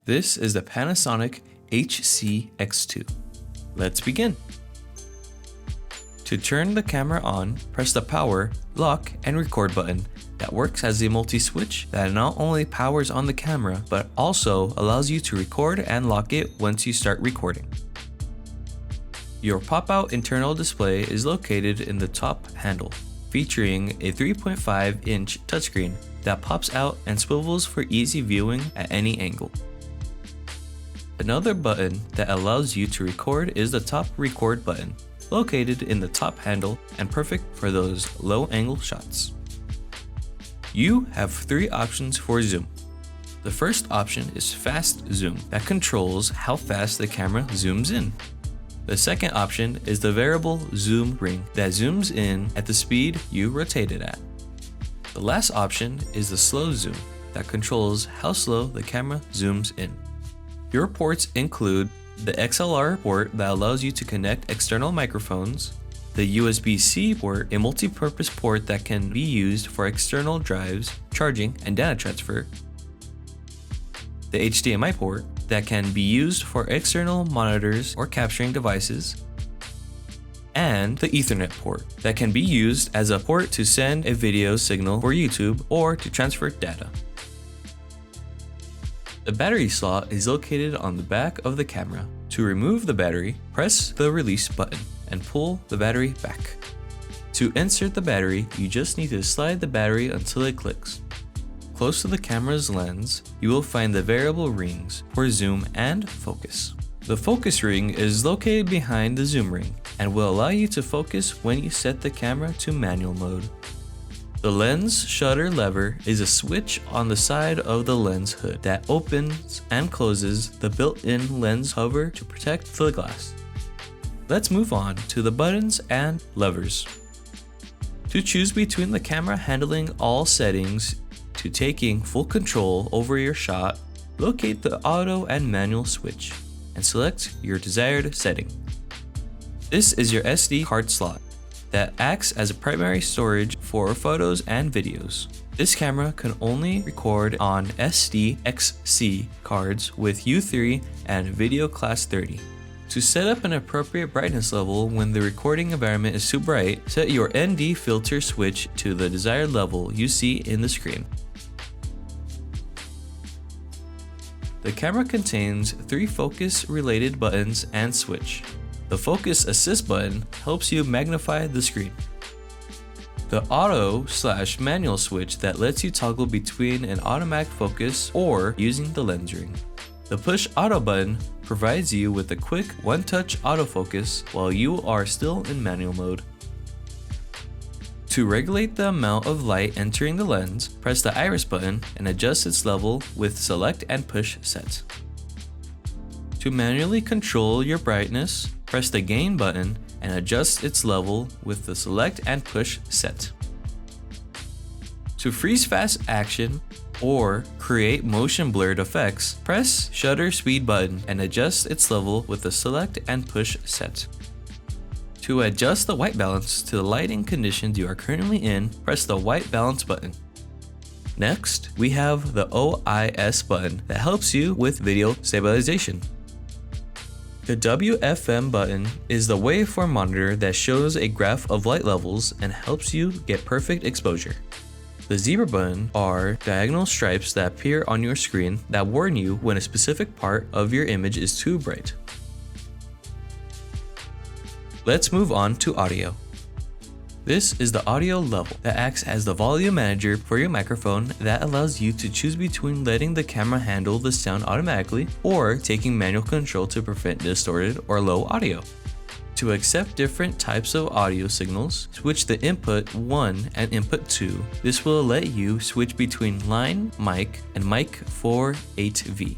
This is the Panasonic HC-X2. Let's begin. To turn the camera on, press the power, lock, and record button that works as a multi-switch that not only powers on the camera, but also allows you to record and lock it once you start recording. Your pop-out internal display is located in the top handle, featuring a 3.5-inch touchscreen that pops out and swivels for easy viewing at any angle. Another button that allows you to record is the top record button, located in the top handle and perfect for those low-angle shots. You have three options for zoom. The first option is fast zoom that controls how fast the camera zooms in. The second option is the variable zoom ring that zooms in at the speed you rotate it at. The last option is the slow zoom that controls how slow the camera zooms in. Your ports include the XLR port that allows you to connect external microphones, the USB-C port, a multi-purpose port that can be used for external drives, charging, and data transfer, the HDMI port that can be used for external monitors or capturing devices, and the Ethernet port that can be used as a port to send a video signal for YouTube or to transfer data. The battery slot is located on the back of the camera. To remove the battery, press the release button and pull the battery back. To insert the battery, you just need to slide the battery until it clicks. Close to the camera's lens, you will find the variable rings for zoom and focus. The focus ring is located behind the zoom ring and will allow you to focus when you set the camera to manual mode. The lens shutter lever is a switch on the side of the lens hood that opens and closes the built-in lens cover to protect the glass. Let's move on to the buttons and levers. To choose between the camera handling all settings to taking full control over your shot, locate the auto and manual switch and select your desired setting. This is your SD card slot that acts as a primary storage for photos and videos. This camera can only record on SD-XC cards with U3 and video class 30. To set up an appropriate brightness level when the recording environment is too bright, set your ND filter switch to the desired level you see in the screen. The camera contains three focus-related buttons and switch. The focus assist button helps you magnify the screen. The auto/manual switch that lets you toggle between an automatic focus or using the lens ring. The push auto button provides you with a quick one-touch autofocus while you are still in manual mode. To regulate the amount of light entering the lens, press the iris button and adjust its level with select and push set. To manually control your brightness, press the gain button and adjust its level with the select and push set. To freeze fast action or create motion blurred effects, press shutter speed button and adjust its level with the select and push set. To adjust the white balance to the lighting conditions you are currently in, press the white balance button. Next, we have the OIS button that helps you with video stabilization. The WFM button is the waveform monitor that shows a graph of light levels and helps you get perfect exposure. The zebra button are diagonal stripes that appear on your screen that warn you when a specific part of your image is too bright. Let's move on to audio. This is the audio level that acts as the volume manager for your microphone that allows you to choose between letting the camera handle the sound automatically or taking manual control to prevent distorted or low audio. To accept different types of audio signals, switch the input 1 and input 2. This will let you switch between line, mic, and mic 4 8V.